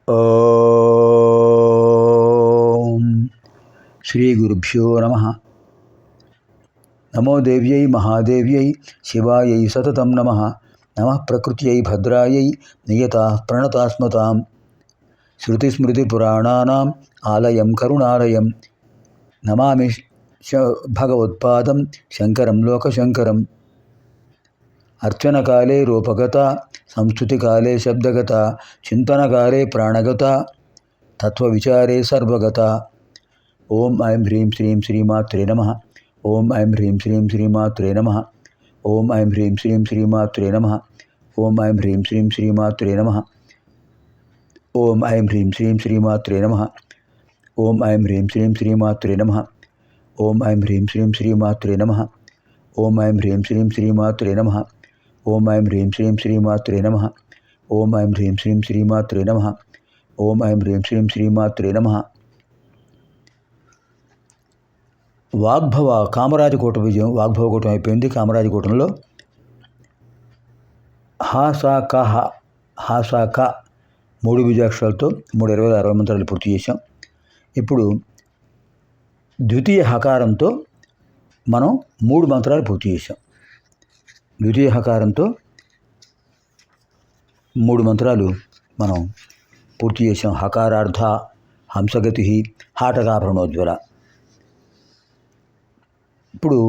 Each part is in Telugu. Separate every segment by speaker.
Speaker 1: ఓం శ్రీ గురుభ్యో నమః. నమో దేవ్యై మహాదేవ్యై శివాయై సతతం నమః. నమః ప్రకృత్యై భద్రాయై నియతాః ప్రణతాస్మతాం. శృతిస్మృతిపురాణానాం ఆలయం కరుణాలయం. నమామి భగవత్పాదం శంకరం లోకశంకరం. అర్చనకాలే రూపగత, సంస్కృతికాలే శబ్దగత, చింతనకాలే ప్రాణగత, తత్వవిచారే సర్వగత. ఓం ఐం హ్రీం శ్రీం శ్రీమాత్రే నమః. ఓం ఐం హ్రీం శ్రీం శ్రీమాత్రే నమః. ఓం ఐం హ్రీం శ్రీం శ్రీమాత్రే నమః. ఓం ఐం హ్రీం శ్రీం శ్రీమాత్రే నమః. ఓం ఐం హ్రీం శ్రీం శ్రీమాత్రే నమః. ఓం ఐం హ్రీం శ్రీం శ్రీమాత్రే నమః. ఓం ఐం హ్రీం శ్రీం శ్రీమాత్రే నమః. ఓం ఐం హ్రీం శ్రీం శ్రీమాత్రే నమః. ఓం ఐం హ్రీం శ్రీం శ్రీమాత్రే నమః. ఓం ఐం హ్రీం శ్రీం శ్రీమాత్రే నమః. ఓం ఐం హ్రీం శ్రీం శ్రీమాత్రే నమః. వాగ్భవ కామరాజకోట విజయం. వాగ్భవకూటం అయిపోయింది. కామరాజకూటంలో హాసాక 3 బీజాక్షరాలతో 3:20 మంత్రాలు పూర్తి చేశాం. ఇప్పుడు ద్వితీయ హకారంతో మనం 3 మంత్రాలు పూర్తి చేశాం. ద్వితీయ హకారంతో 3 మంత్రాలు మనం పూర్తి చేసాం. హకారార్థ, హంసగతి, హాటకాభరణోజ్వల. ఇప్పుడు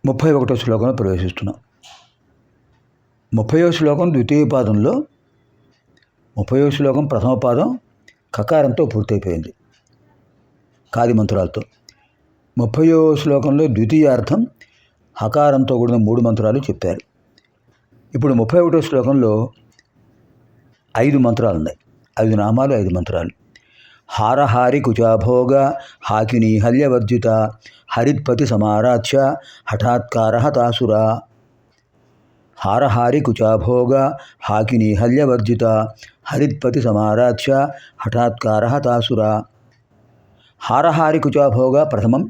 Speaker 1: 31వ శ్లోకంలో ప్రవేశిస్తున్నాం. 30వ శ్లోకం ద్వితీయ పాదంలో 30వ శ్లోకం ప్రథమ పాదం కకారంతో పూర్తయిపోయింది, కాది మంత్రాలతో. 30వ శ్లోకంలో ద్వితీయార్థం హకారంతో కూడిన 3 మంత్రాలు చెప్పారు. ఇప్పుడు 31వ శ్లోకంలో 5 మంత్రాలు ఉన్నాయి. 5 నామాలు, 5 మంత్రాలు. హారహారి కుచాభోగ హాకిని హల్యవర్జిత హరిత్పతి సమారాధ్య హఠాత్కార హతాసుర. హారహారి కుచాభోగ హాకిని హల్యవర్జిత హరిత్పతి సమారాధ్య హఠాత్కార హతాసుర. హారహారి కుచాభోగ ప్రథమం,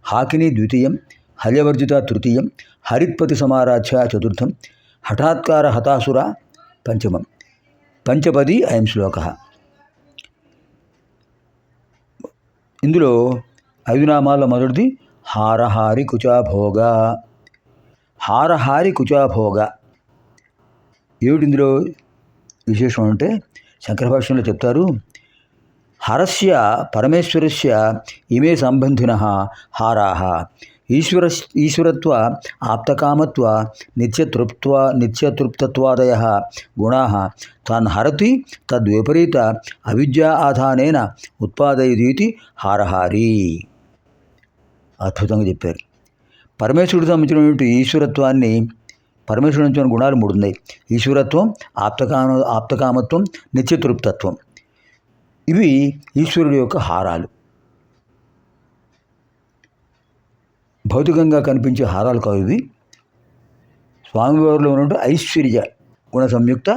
Speaker 1: హాకిని ద్వితీయం, హల్యవర్జిత తృతీయం, హరిత్పతి సమారాధ్య చతుర్థం, హఠాత్కార హతాసుర పంచమం. పంచపది అయం శ్లోక. ఇందులో 5 నామాల మొదటిది హారహారి కుచాభోగ. హారహారి కుచాభోగ ఏమిటి ఇందులో విశేషం అంటే శంకర భాష్యంలో చెప్తారు. హరస్య పరమేశ్వరస్య ఇమే సంబంధినః హారాః ఈశ్వరత్వ ఆప్తకామత్వ నిత్యతృప్తత్వాదయః గుణాః తాన్ హరతి తద్విపరీత అవిద్యా ఆధానేన ఉత్పాదయతీతి హారహారి. అద్భుతంగా చెప్పారు. పరమేశ్వరుడికి సంబంధించినటువంటి ఈశ్వరత్వాన్ని, పరమేశ్వరుడి నుంచి గుణాలు 3 ఉన్నాయి. ఈశ్వరత్వం, ఆప్తకామత్వం, నిత్యతృప్తత్వం. ఇవి ఈశ్వరుడి యొక్క హారాలు. భౌతికంగా కనిపించే హారాలు కావు ఇవి. స్వామివారిలో ఉన్నటువంటి ఐశ్వర్య గుణ సంయుక్త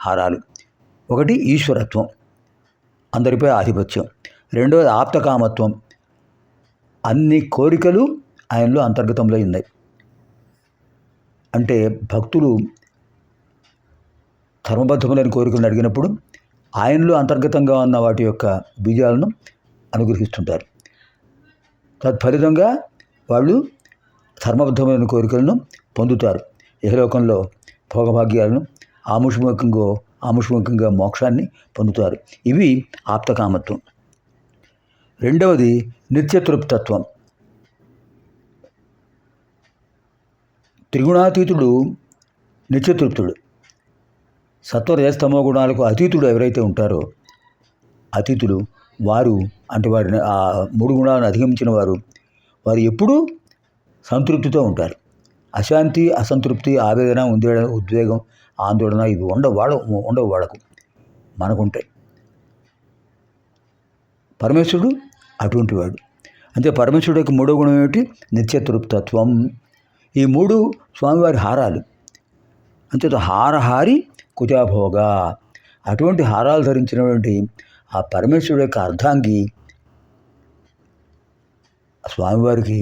Speaker 1: హారాలు. ఒకటి ఈశ్వరత్వం, అందరిపై ఆధిపత్యం. రెండవది ఆప్తకామత్వం, అన్ని కోరికలు ఆయనలో అంతర్గతంలో ఉన్నాయి. అంటే భక్తులు ధర్మబద్ధములైన కోరికలను అడిగినప్పుడు ఆయనలో అంతర్గతంగా ఉన్న వాటి యొక్క బీజాలను అనుగ్రహిస్తుంటారు. తత్ఫలితంగా వాళ్ళు ధర్మబద్ధమైన కోరికలను పొందుతారు. ఇహలోకంలో భోగభాగ్యాలను, ఆముష్మికంగా మోక్షాన్ని పొందుతారు. ఇవి ఆప్తకామత్వం. రెండవది నిత్యతృప్తత్వం. త్రిగుణాతీతుడు నిత్యతృప్తుడు. సత్వరజస్తమో గుణాలకు అతీతుడు ఎవరైతే ఉంటారో అతీతులు వారు, అంటే వారిని ఆ 3 గుణాలను అధిగమించిన వారు ఎప్పుడూ సంతృప్తితో ఉంటారు. అశాంతి, అసంతృప్తి, ఆవేదన, ఉద్వేగం, ఆందోళన ఇవి ఉండవు వాళ్ళకు. మనకుంటాయి. పరమేశ్వరుడు అటువంటి వాడు. అంటే పరమేశ్వరుడు యొక్క 3వ గుణం ఏమిటి? నిత్యతృప్తత్వం. ఈ 3 స్వామివారి హారాలు. అంచేత హారహారి కుచాభోగ. అటువంటి హారాలు ధరించినటువంటి ఆ పరమేశ్వరుడు యొక్క అర్ధాంగి స్వామివారికి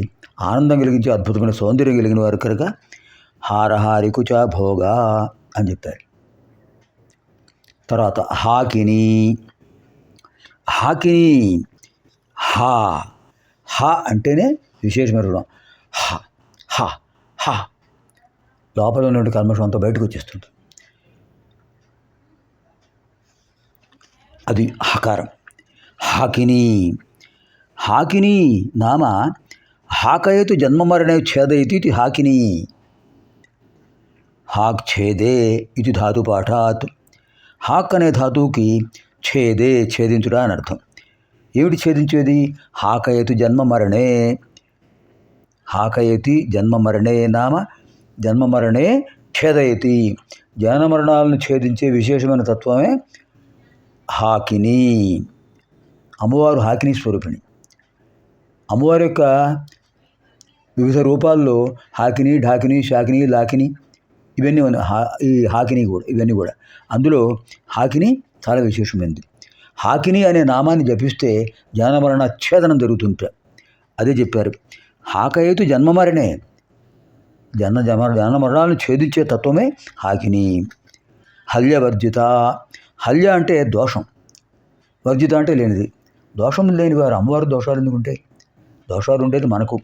Speaker 1: ఆనందం కలిగించే అద్భుతమైన సౌందర్యం కలిగిన వారు కనుక హారహారి కుచాభోగ అని చెప్పారు. తర్వాత హాకిని. హాకిని హా హా అంటేనే విశేషమైన రూపం. హ హ హ లోపల ఉన్నటువంటి కల్మషం అంతా బయటకు వచ్చేస్తుంది. అది హకారం. హాకిని. హాకిని నామ హాకయతు జన్మమరణే ఛేదయతి ఇది హాకిని. హాక్ ఛేదే ఇది ధాతుపాఠాత్. హాక్ అనే ధాతువుకి ఛేదే ఛేదించుట అని అర్థం. ఏమిటి ఛేదించేది? హాకయతు జన్మమరణే. హాకయతి జన్మమరణే నామ జన్మమరణే ఛేదయతి. జనన మరణాలను ఛేదించే విశేషమైన తత్వమే హాకిని. అమ్మవారు హాకిని స్వరూపిణి. అమ్మవారి యొక్క వివిధ రూపాల్లో హాకిని, ఢాకిని, శాకిని, లాకిని ఇవన్నీ ఈ హాకిని కూడా ఇవన్నీ కూడా అందులో హాకిని చాలా విశేషమైనది. హాకిని అనే నామాన్ని జపిస్తే జనమరణ ఛేదనం జరుగుతుంట. అదే చెప్పారు. హాకయతు జన్మమరణే. జన మరణాలను ఛేదించే తత్వమే హాకిని. హల్యవర్జిత. హల్య అంటే దోషం, వర్జిత అంటే లేనిది. దోషం లేనివారు అమ్మవారు దోషాలు ఎందుకు ఉంటాయి? దోషాలు ఉండేది మనకు.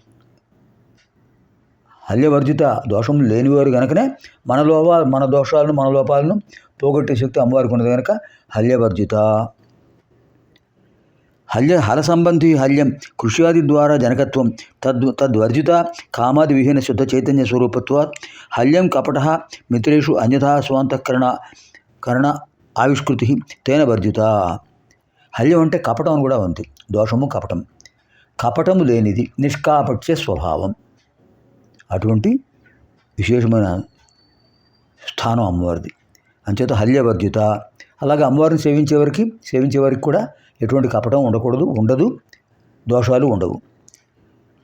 Speaker 1: హల్యవర్జిత దోషం లేనివారు కనుకనే మన దోషాలను మన లోపాలను పోగొట్టే శక్తి అమ్మవారికి ఉన్నది కనుక హల్యవర్జిత. హల సంబంధి హల్యం కృష్యాది ద్వారా జనకత్వం తద్వర్జిత కామాది విహీన శుద్ధ చైతన్య స్వరూపత్వాత్ హల్యం కపట మిత్రేషు అన్యథా స్వాంతఃకరణ ఆవిష్కృతి తేన వర్జిత. హల్యం అంటే కపటం అని కూడా ఉంది. దోషము కపటం. కపటము లేనిది, నిష్కాపట్య స్వభావం. అటువంటి విశేషమైన స్థానం అమ్మవారిది. అంచేత హల్యవర్జిత. అలాగే అమ్మవారిని సేవించే వారికి కూడా ఎటువంటి కపటం ఉండకూడదు, ఉండదు, దోషాలు ఉండవు.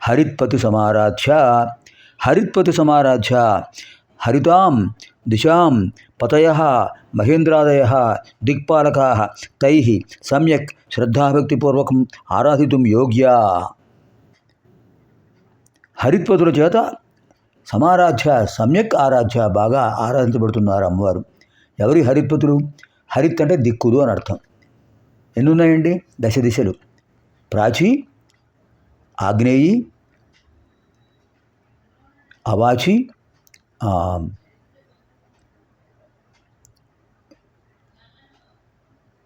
Speaker 1: హరిత్పతి సమారాధ్య. హరిత్పతి సమారాధ్య హరితాం దిశాం పతయః మహేంద్రాదయః దిక్పాలకాః తైః సమ్యక్ శ్రద్ధాభక్తిపూర్వకం ఆరాధితుం యోగ్యా. హరిత్పతుల చేత సమారాధ్య సమ్యక్ ఆరాధ్య బాగా ఆరాధించబడుతున్నారు అమ్మవారు. ఎవరి హరిత్పతులు? హరిత్ అంటే దిక్కులు అని అర్థం. ఎన్ని ఉన్నాయండి? 10 దిశలు. ప్రాచి, ఆగ్నేయి, అవాచి,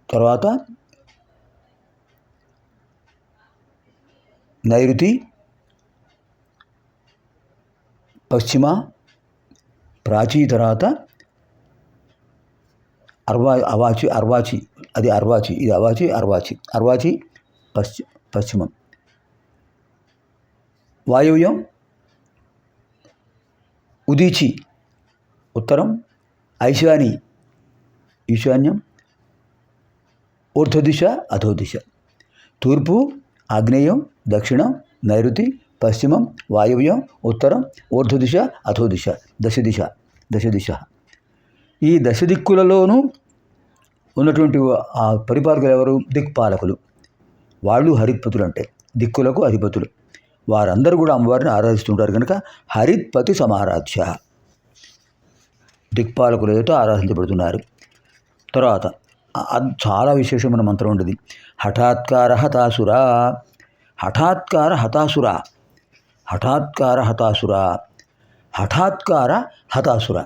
Speaker 1: తర్వాత నైరుతి, పశ్చిమ, ప్రాచీ, తర్వాత అర్వాచి అది అర్వాచి, ఇది అర్వాచి పశ్చిమం. వాయువ్యం ఉదీచి ఉత్తరం, ఈశాన్యం, ఊర్ధ్వదిశ అధోదిశ. తూర్పు, ఆగ్నేయం, దక్షిణం, నైరుతి, పశ్చిమం, వాయువ్యం, ఉత్తరం, ఊర్ధ్వదిశ, అధోదిశ. దశ. ఈ దశ దిక్కులలోనూ ఉన్నటువంటి ఆ పరిపాలకులు ఎవరు? దిక్పాలకులు. వాళ్ళు హరిత్పతులు అంటే దిక్కులకు అధిపతులు. వారందరూ కూడా అమ్మవారిని ఆరాధిస్తుంటారు కనుక హరిత్పతి సమారాధ్య. దిక్పాలకులతో ఆరాధించబడుతున్నారు. తర్వాత చాలా విశేషమైన మంత్రం ఉండేది. హఠాత్కార హతాసురా. హఠాత్కార హతాసుర.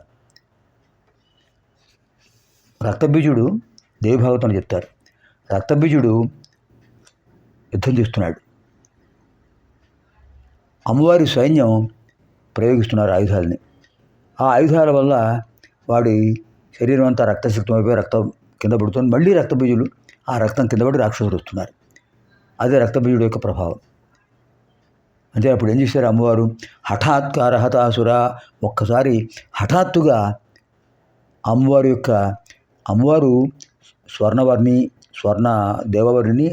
Speaker 1: రక్తబీజుడు దేవిభాగవతం చెప్తారు. రక్తబీజుడు యుద్ధం చేస్తున్నాడు. అమ్మవారి సైన్యం ప్రయోగిస్తున్నారు ఆయుధాలని. ఆ ఆయుధాల వల్ల వాడి శరీరం అంతా రక్తసిక్తమైపోయి రక్తం కింద పడుతుంది. మళ్ళీ రక్తబీజులు ఆ రక్తం కింద పడి రాక్షసులు వస్తున్నారు. అదే రక్తబీజుడు యొక్క ప్రభావం. అంటే అప్పుడు ఏం చేశారు అమ్మవారు? హఠాత్కార హతాసుర. ఒక్కసారి హఠాత్తుగా అమ్మవారు దేవవర్ణిని,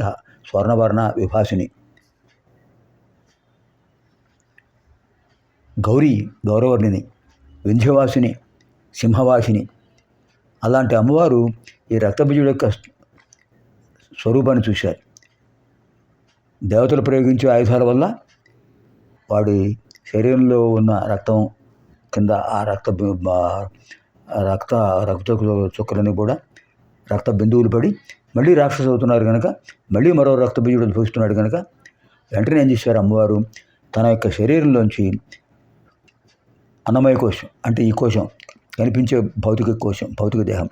Speaker 1: స్వర్ణవర్ణ విభాసిని, గౌరవర్ణిని, వింధ్యవాసిని, సింహవాసిని. అలాంటి అమ్మవారు ఈ రక్తబీజుడు యొక్క స్వరూపాన్ని చూశారు. దేవతలు ప్రయోగించే ఆయుధాల వల్ల వాడి శరీరంలో ఉన్న రక్తం కింద ఆ రక్త చుక్కలని కూడా రక్త బిందువులు పడి మళ్ళీ రాక్షసు అవుతున్నారు కనుక మళ్ళీ మరో రక్త బీజుడు ఉద్భవిస్తున్నాడు కనుక వెంటనే ఏం చేశారు అమ్మవారు తన యొక్క శరీరంలోంచి అన్నమయ కోశం అంటే ఈ కోశం కనిపించే భౌతిక కోశం భౌతిక దేహం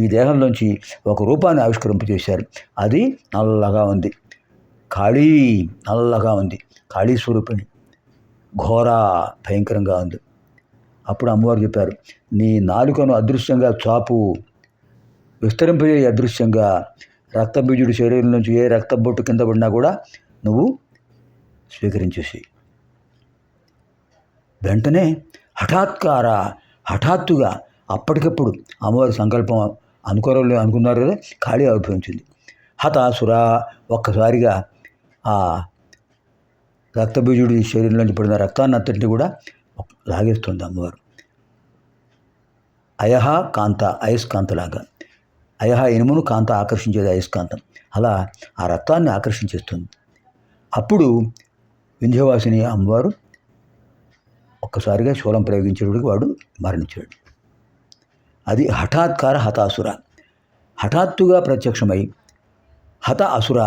Speaker 1: ఈ దేహంలోంచి ఒక రూపాన్ని ఆవిష్కరింపజేశారు. అది నల్లగా ఉంది, కాళీ నల్లగా ఉంది, కాళీ స్వరూపిణి, ఘోర భయంకరంగా ఉంది. అప్పుడు అమ్మవారు చెప్పారు, నీ నాలుకను అదృశ్యంగా చాపు, విస్తరింపజేయ అదృశ్యంగా, రక్తబీజుడి శరీరం నుంచి ఏ రక్తబొట్టు కింద పడినా కూడా నువ్వు స్వీకరించేసి. వెంటనే హఠాత్తుగా అప్పటికప్పుడు అమ్మవారి సంకల్పం అనుకున్నారు కదా, ఖాళీ ఆవిర్భవించింది. హతాసుర ఒక్కసారిగా ఆ రక్తబీజుడి శరీరంలోంచి పడిన రక్తాన్ని అంతటిని కూడా లాగేస్తుంది అమ్మవారు. అయహ కాంత అయస్కాంతలాగా, అయహ ఇనుమును, కాంత ఆకర్షించేది అయస్కాంతం, అలా ఆ రక్తాన్ని ఆకర్షించేస్తుంది. అప్పుడు వింధ్యవాసిని అమ్మవారు ఒక్కసారిగా శూలం ప్రయోగించేటికి వాడు మరణించాడు. అది హఠాత్తుగా హఠాత్తుగా ప్రత్యక్షమై హత అసుర,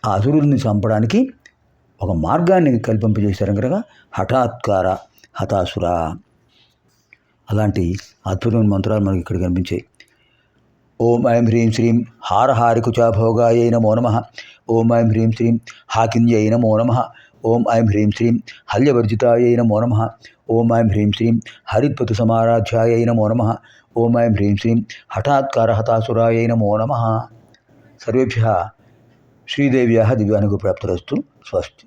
Speaker 1: ఆ అసురుల్ని చంపడానికి ఒక మార్గాన్ని కల్పింపజేశారు కనుక హతాసుర. అలాంటి అద్భుతమైన మంత్రాలు మనకి ఇక్కడ కనిపించాయి. ఓం ఐం హ్రీం శ్రీం హారహారికుచాభోగాయ నమో నమః. ఓం ఐం హ్రీం శ్రీం హాకిన్యై నమో నమః. ఓం ఐం హ్రీం శ్రీం హల్యవర్జితాయై నమో నమః. ఓం ఐం హ్రీం శ్రీం హరిత్పతు సమారాధ్యాయై నమో నమః. ఓం ఐం హ్రీం శ్రీం హఠాత్కారహతాసురాయై నమో నమః. సర్వేభ్యः శ్రీదేవ్యాः దివ్యానుగ్రహప్రాప్తిరస్తు. స్వస్తి.